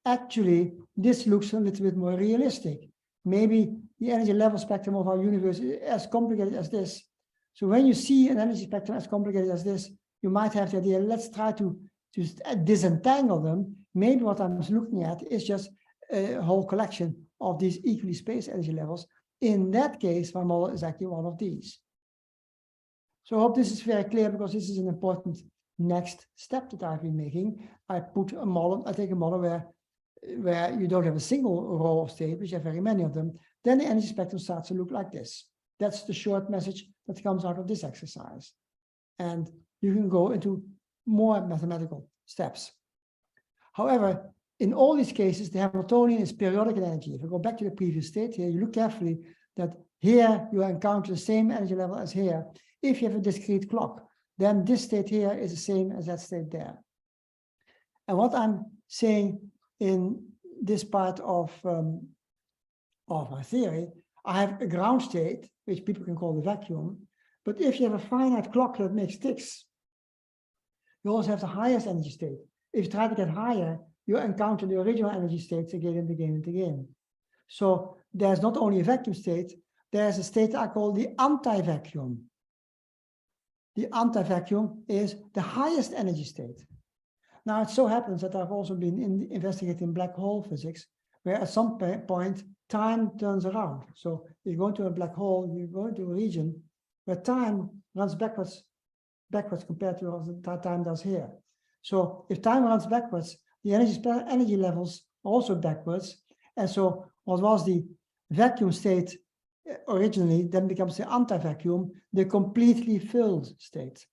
actually, this looks a little bit more realistic. Maybe the energy level spectrum of our universe is as complicated as this. So when you see an energy spectrum as complicated as this, you might have the idea, let's try to just disentangle them. Maybe what I'm looking at is just a whole collection of these equally spaced energy levels. In that case, my model is actually one of these. So I hope this is very clear, because this is an important next step that I've been making. I take a model where you don't have a single row of states, but you have very many of them. Then the energy spectrum starts to look like this. That's the short message that comes out of this exercise. And you can go into more mathematical steps. However, in all these cases, the Hamiltonian is periodic in energy. If I go back to the previous state here, you look carefully that here you encounter the same energy level as here. If you have a discrete clock, then this state here is the same as that state there. And what I'm saying in this part of my theory, I have a ground state, which people can call the vacuum. But if you have a finite clock that makes ticks, you also have the highest energy state. If you try to get higher, you encounter the original energy states again and again and again. So there's not only a vacuum state, there's a state I call the anti-vacuum. The anti-vacuum is the highest energy state. Now, it so happens that I've also been investigating black hole physics, where at some point, time turns around. So you go into a black hole, you go into a region where time runs backwards compared to what time does here. So if time runs backwards, the energy levels are also backwards. And so what was the vacuum state originally then becomes the anti-vacuum, the completely filled state.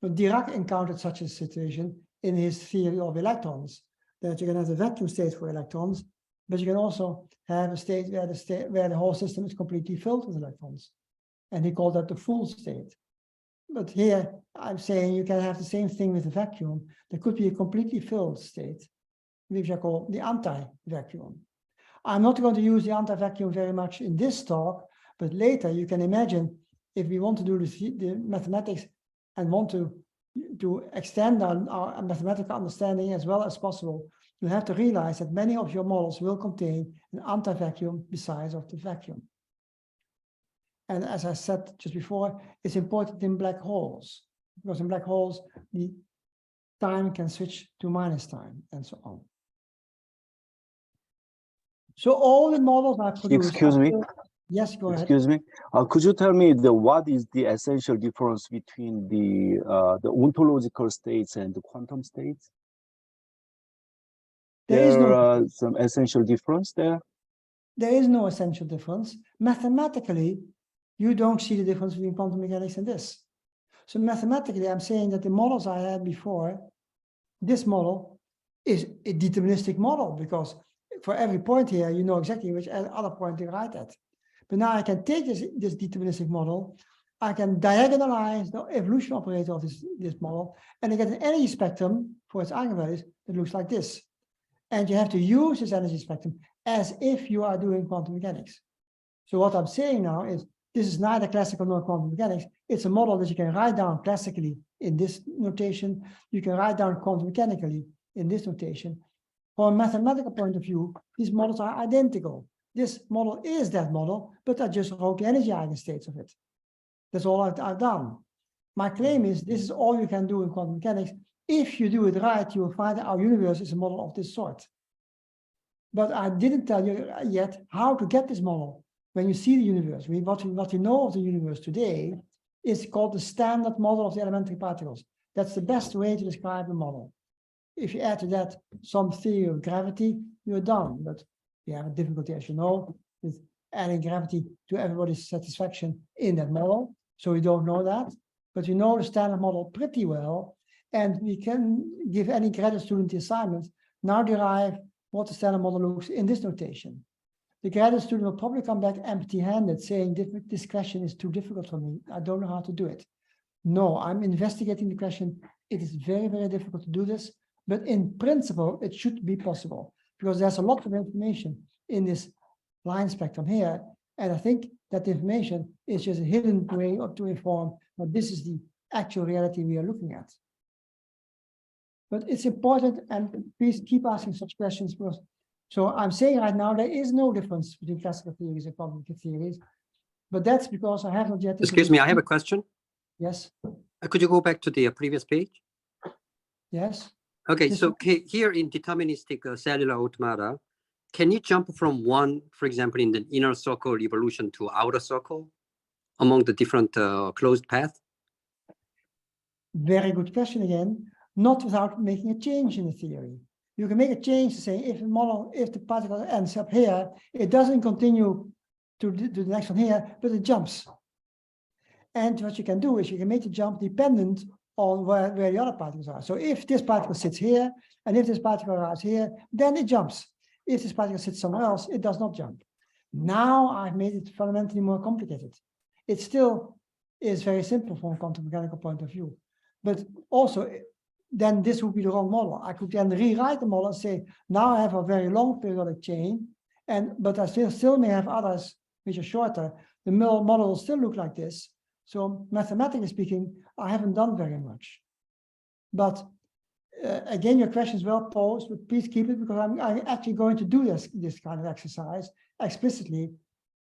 But Dirac encountered such a situation in his theory of electrons, that you can have the vacuum state for electrons, but you can also have a state where the whole system is completely filled with electrons. And he called that the full state. But here I'm saying you can have the same thing with the vacuum. There could be a completely filled state, which I call the anti-vacuum. I'm not going to use the anti-vacuum very much in this talk, but later you can imagine if we want to do the mathematics and want to extend our mathematical understanding as well as possible, you have to realize that many of your models will contain an anti-vacuum besides of the vacuum. And as I said just before, it's important in black holes, because in black holes, the time can switch to minus time and so on. So all the models I produce. Excuse me. Yes, go ahead. Excuse me. Could you tell me what is the essential difference between the ontological states and the quantum states? There are some essential difference there? There is no essential difference. Mathematically, you don't see the difference between quantum mechanics and this. So mathematically, I'm saying that the models I had before, this model is a deterministic model, because for every point here, you know exactly which other point to write at. But now I can take this deterministic model, I can diagonalize the evolution operator of this model, and I get an energy spectrum for its eigenvalues that looks like this. And you have to use this energy spectrum as if you are doing quantum mechanics. So what I'm saying now is, this is neither classical nor quantum mechanics. It's a model that you can write down classically in this notation. You can write down quantum mechanically in this notation. From a mathematical point of view, these models are identical. This model is that model, but I just wrote the energy eigenstates of it. That's all I've done. My claim is this is all you can do in quantum mechanics. If you do it right, you will find that our universe is a model of this sort. But I didn't tell you yet how to get this model. When you see the universe, what we know of the universe today is called the standard model of the elementary particles. That's the best way to describe the model. If you add to that some theory of gravity, you're done. But we have a difficulty, as you know, with adding gravity to everybody's satisfaction in that model. So we don't know that. But we know the standard model pretty well. And we can give any graduate student the assignment, now derive what the standard model looks in this notation. The graduate student will probably come back empty-handed, saying, this question is too difficult for me. I don't know how to do it. No, I'm investigating the question. It is very, very difficult to do this. But in principle, it should be possible, because there's a lot of information in this line spectrum here. And I think that the information is just a hidden way to inform that this is the actual reality we are looking at. But it's important, and please keep asking such questions. Because, so I'm saying right now, there is no difference between classical theories and quantum theories, but that's because I have not yet. Excuse me, I have a question. Yes. Could you go back to the previous page? Yes. Okay, This so here in deterministic cellular automata, can you jump from one, for example, in the inner circle evolution to outer circle among the different closed paths? Very good question again. Not without making a change in the theory. You can make a change to say if the particle ends up here, it doesn't continue to the next one here, but it jumps. And what you can do is you can make the jump dependent on where the other particles are. So if this particle sits here, and if this particle arrives here, then it jumps. If this particle sits somewhere else, it does not jump. Now I've made it fundamentally more complicated. It still is very simple from a quantum mechanical point of view. But also, then this would be the wrong model. I could then rewrite the model and say, now I have a very long periodic chain, but I still may have others which are shorter. The model will still look like this. So mathematically speaking, I haven't done very much. But again, your question is well posed, but please keep it, because I'm actually going to do this kind of exercise explicitly,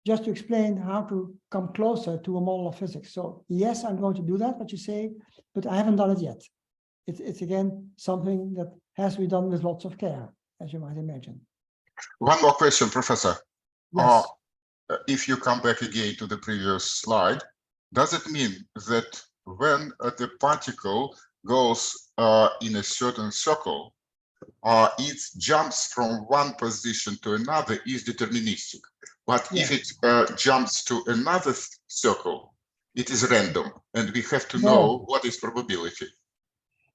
just to explain how to come closer to a model of physics. So yes, I'm going to do that, what you say, but I haven't done it yet. It's again, something that has to be done with lots of care, as you might imagine. One more question, Professor. Yes. If you come back again to the previous slide, does it mean that when the particle goes in a certain circle, it jumps from one position to another is deterministic? But if it jumps to another circle, it is random, and we have to know what is probability.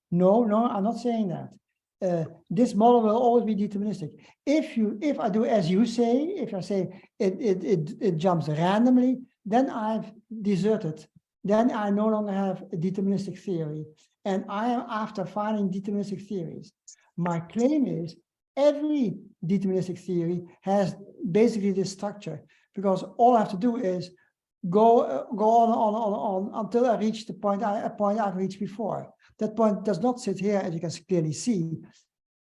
No, I'm not saying that. This model will always be deterministic. If I do as you say, if I say it jumps randomly, then I've deserted. Then I no longer have a deterministic theory, and I am after finding deterministic theories. My claim is every deterministic theory has basically this structure, because all I have to do is go on until I reach the point I've reached before. That point does not sit here, as you can clearly see.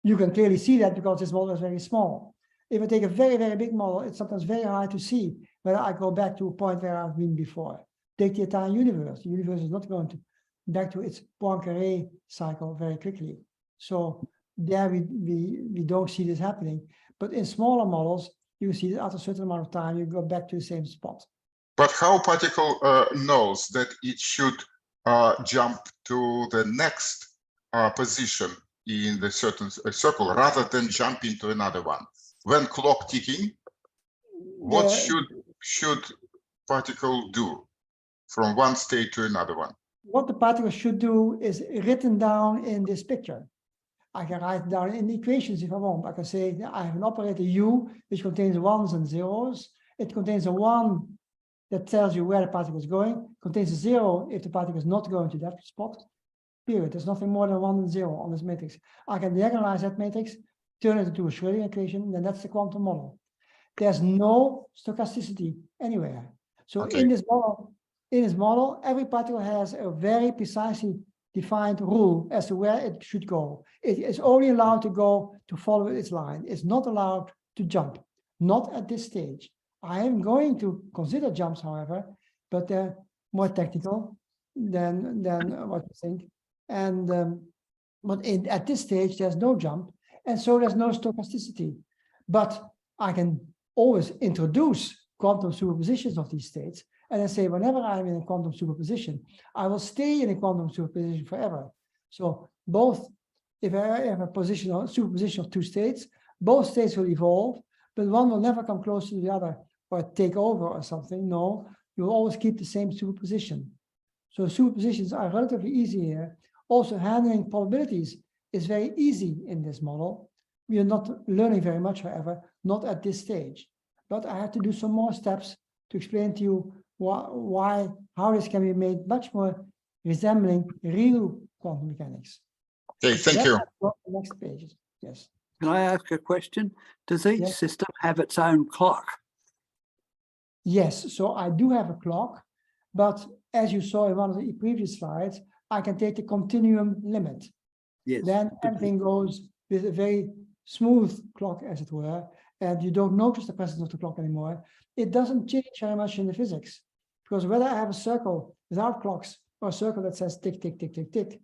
You can clearly see that because this model is very small. If I take a very, very big model, it's sometimes very hard to see whether I go back to a point where I've been before. Take the entire universe. The universe is not going to back to its Poincare cycle very quickly. So there we don't see this happening. But in smaller models, you see that after a certain amount of time, you go back to the same spot. But how particle knows that it should jump to the next position in the certain circle rather than jump into another one? When clock ticking, what should particle do from one state to another one? What the particle should do is written down in this picture. I can write it down in equations if I want. I can say I have an operator U which contains ones and zeros. It contains a 1 that tells you where the particle is going, contains a 0 if the particle is not going to that spot. Period. There's nothing more than 1 and 0 on this matrix. I can diagonalize that matrix, turn it into a Schrödinger equation, then that's the quantum model. There's no stochasticity anywhere. So in this model, every particle has a very precisely defined rule as to where it should go. It is only allowed to follow its line. It's not allowed to jump, not at this stage. I am going to consider jumps, however, but they're more technical than what you think. And at this stage, there's no jump, and so there's no stochasticity. But I can always introduce quantum superpositions of these states, and I say whenever I'm in a quantum superposition, I will stay in a quantum superposition forever. So both, if I have a superposition of two states, both states will evolve, but one will never come close to the other or take over or something. No, you will always keep the same superposition. So superpositions are relatively easy here. Also, handling probabilities is very easy in this model. We are not learning very much, however, not at this stage. But I have to do some more steps to explain to you how this can be made much more resembling real quantum mechanics. Okay, thank you. Next page, yes. Can I ask a question? Does each system have its own clock? Yes, so I do have a clock, but as you saw in one of the previous slides, I can take the continuum limit. Yes. then everything goes with a very smooth clock, as it were, and you don't notice the presence of the clock anymore. It doesn't change very much in the physics, because whether I have a circle without clocks or a circle that says tick, tick, tick, tick, tick,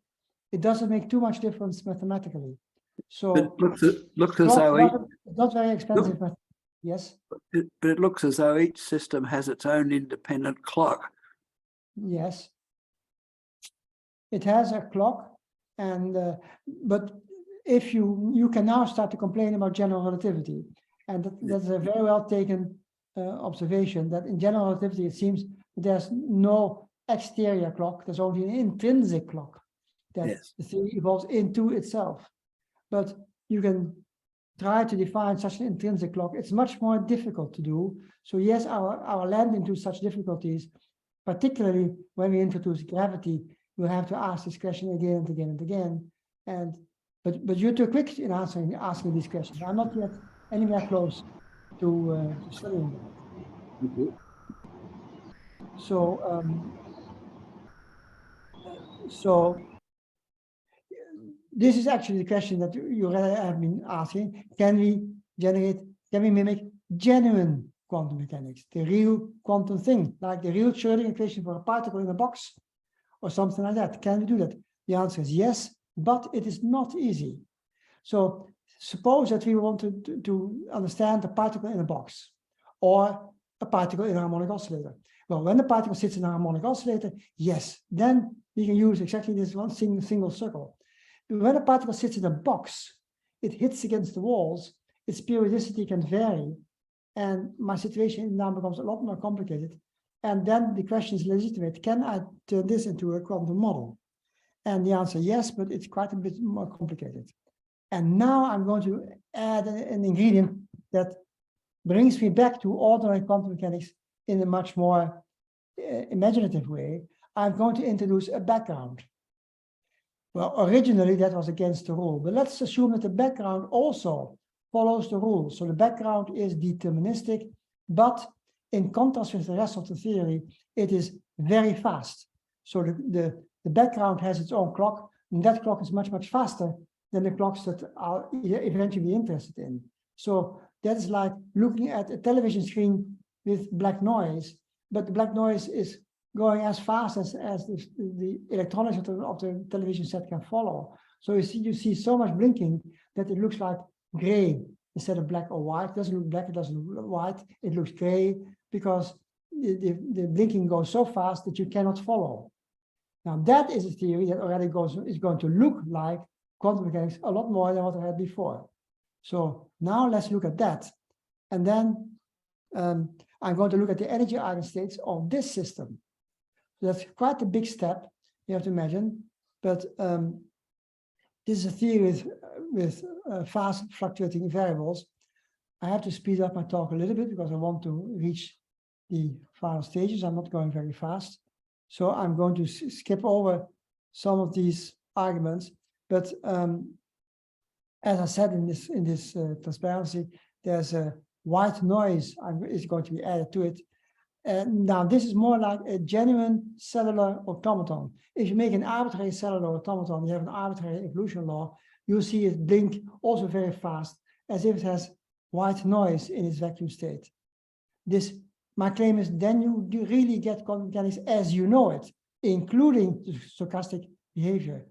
it doesn't make too much difference mathematically. So But looks as clock though it's not very expensive. Yes, but it looks as though each system has its own independent clock. yes. It has a clock, and but if you can now start to complain about general relativity, and that's a very well taken observation, that in general relativity it seems there's no exterior clock, there's only an intrinsic clock that Yes. the theory evolves into itself. But you can try to define such an intrinsic clock. It's much more difficult to do. So yes, our land into such difficulties, particularly when we introduce gravity, we'll have to ask this question again and again and again. And but you're too quick in asking these questions. I'm not yet anywhere close to studying them. So this is actually the question that you already have been asking. Can we mimic genuine quantum mechanics, the real quantum thing, like the real Schrödinger equation for a particle in a box or something like that? Can we do that? The answer is yes, but it is not easy. So suppose that we want to understand a particle in a box or a particle in a harmonic oscillator. Well, when the particle sits in a harmonic oscillator, yes, then we can use exactly this one single circle. When a particle sits in a box, it hits against the walls, its periodicity can vary, and my situation now becomes a lot more complicated. And then the question is legitimate: can I turn this into a quantum model? And the answer, yes, but it's quite a bit more complicated. And now I'm going to add an ingredient that brings me back to ordinary quantum mechanics in a much more imaginative way. I'm going to introduce a background. Well, originally that was against the rule, but let's assume that the background also follows the rule. So the background is deterministic, but in contrast with the rest of the theory, it is very fast. So the background has its own clock, and that clock is much, much faster than the clocks that I'll eventually be interested in. So that's like looking at a television screen with black noise, but the black noise is going as fast as the electronics of the television set can follow. So you see so much blinking that it looks like gray instead of black or white. It doesn't look black, it doesn't look white, it looks gray because the blinking goes so fast that you cannot follow. Now that is a theory that already is going to look like quantum mechanics a lot more than what I had before. So now let's look at that. And then I'm going to look at the energy eigenstates of this system. That's quite a big step, you have to imagine, but this is a theory with fast fluctuating variables. I have to speed up my talk a little bit because I want to reach the final stages. I'm not going very fast. So I'm going to skip over some of these arguments, but as I said in this transparency, there's a white noise is going to be added to it. Now, this is more like a genuine cellular automaton. If you make an arbitrary cellular automaton, you have an arbitrary evolution law, you'll see it blink also very fast, as if it has white noise in its vacuum state. My claim is then you really get quantum mechanics as you know it, including the stochastic behavior.